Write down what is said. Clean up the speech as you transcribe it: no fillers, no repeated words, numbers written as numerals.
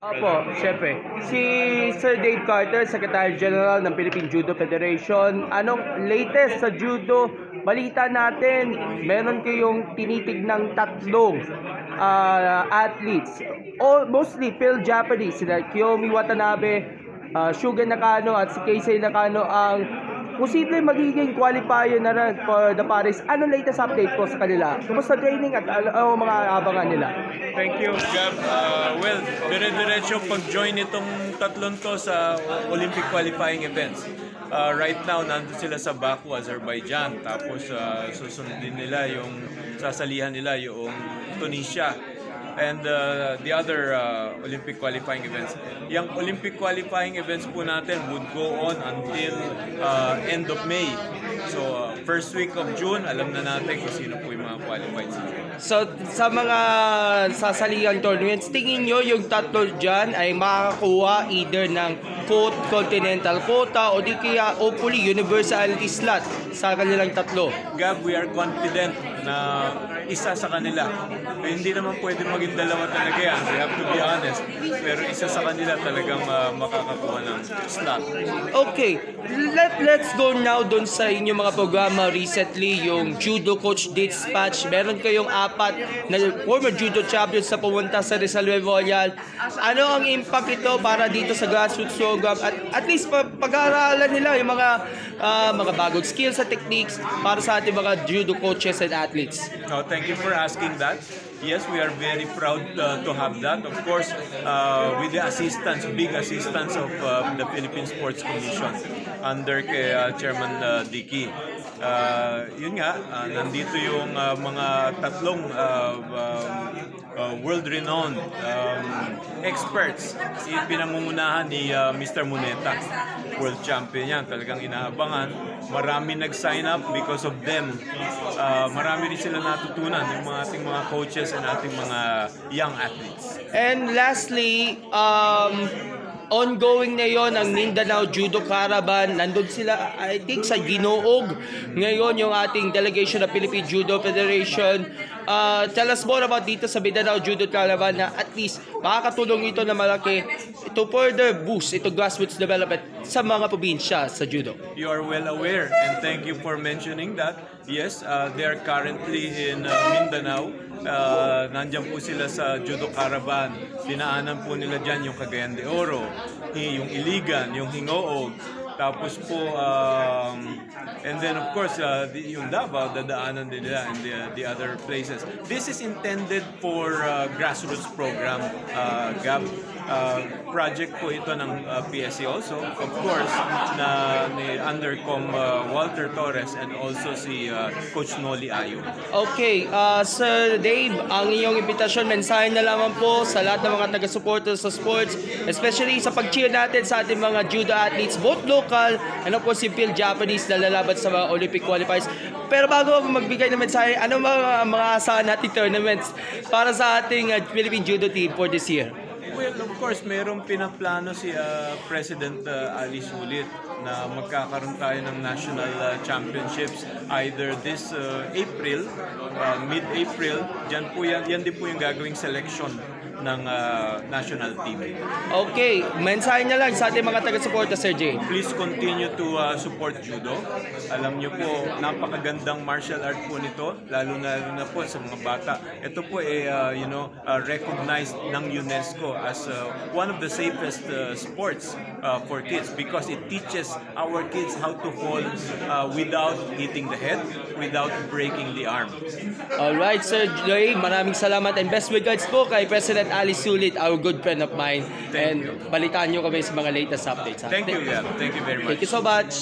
Opo, syempre. Si Sir Dave Carter, Secretary General ng Philippine Judo Federation. Anong latest sa judo? Balita natin, meron kayong tinitignang tatlong athletes. Mostly Phil Japanese, sila Kiyomi Watanabe, Shugen Nakano at si Keisei Nakano ang posible magiging qualifier na rin for the Paris. Anong latest update po sa kanila? Kumusta training at mga abangan nila? Thank you, Gab. Well, dire-diretso pag-join itong tatlong to sa Olympic qualifying events. Right now, nandun sila sa Baku, Azerbaijan. Tapos susunod din nila yung sasalihan nila yung Tunisia and the other Olympic qualifying events. Yung Olympic qualifying events po natin would go on until end of May. So, first week of June, alam na natin kung sino po yung mga qualified sa June. So, sa mga sasalihan tournaments, tingin nyo yung tatlo dyan ay makakakuha either ng continental quota o di kaya hopefully universality slot sa kanilang tatlo? Gab, we are confident na isa sa kanila. Hindi naman pwede maging dalawa talaga yan. We have to be honest. Pero isa sa kanila talagang makakakuha ng slot. Okay, let's go now dun sa inyong mga programa recently, yung Judo Coach Dispatch. Meron kayong 4 na former judo champions na pumunta sa Rizal Memorial. Ano ang impact ito para dito sa grassroots program? At least pag-aaralan nila yung mga bagong skills at techniques para sa ating mga judo coaches and athletes. Thank you for asking that. Yes, we are very proud to have that. Of course, with the assistance, big assistance of the Philippine Sports Commission under Chairman Dicky. Yun nga, nandito yung mga tatlong world-renowned experts. Pinangungunahan ni Mr. Muneta, world champion yan. Talagang inaabangan. Marami nag-sign up because of them. Marami rin sila natutunan, yung mga ating mga coaches and ating mga young athletes. And lastly, ongoing na yon ang Mindanao Judo Caravan. Nandun sila, I think, sa Ginoog. Ngayon, yung ating delegation ng Philippine Judo Federation. Tell us more about dito sa Mindanao Judo Caravan na at least makakatulong ito na malaki to further boost ito grassroots development sa mga probinsya sa judo. You are well aware and thank you for mentioning that. Yes, they are currently in Mindanao. Nandiyan po sila sa Judo Caravan. Dinaanan po nila dyan yung Cagayan de Oro, yung Iligan, yung Hingoog. Tapos po, and then of course, yung Davao, dadaanan din nila and the other places. This is intended for grassroots program, Gab. Project po ito ng PSC also, of course, na ni Undercom Walter Torres and also si Coach Noli Ayo. Okay, Sir Dave, ang iyong imbitasyon, mensahe na lamang po sa lahat ng mga taga-supporters sa sports, especially sa pag-cheer natin sa ating mga judo athletes, both local and of course si Phil Japanese na lalaban sa mga Olympic qualifiers. Pero bago magbigay ng mensahe, ano mga asahan nating tournaments para sa ating Philippine Judo team for this year? Well, of course, mayroong pinaplano si President Ali Sulit na magkakaroon tayo ng national championships either this April, mid-April. Yan din po yung gagawing selection ng national team. Okay, mensahe niya lang sa ating mga taga-suporta, Sir Jay. Please continue to support judo. Alam niyo po, napakagandang martial art po nito, lalo na po sa mga bata. Ito po recognized ng UNESCO as one of the safest sports for kids because it teaches our kids how to fall without hitting the head, without breaking the arm. Alright, Sir Jay, maraming salamat and best regards po kay President Ali Sulit, our good friend of mine. Thank you. Balitaan nyo kami sa mga latest updates. Thank you, yeah. Thank you very much. Thank you so much.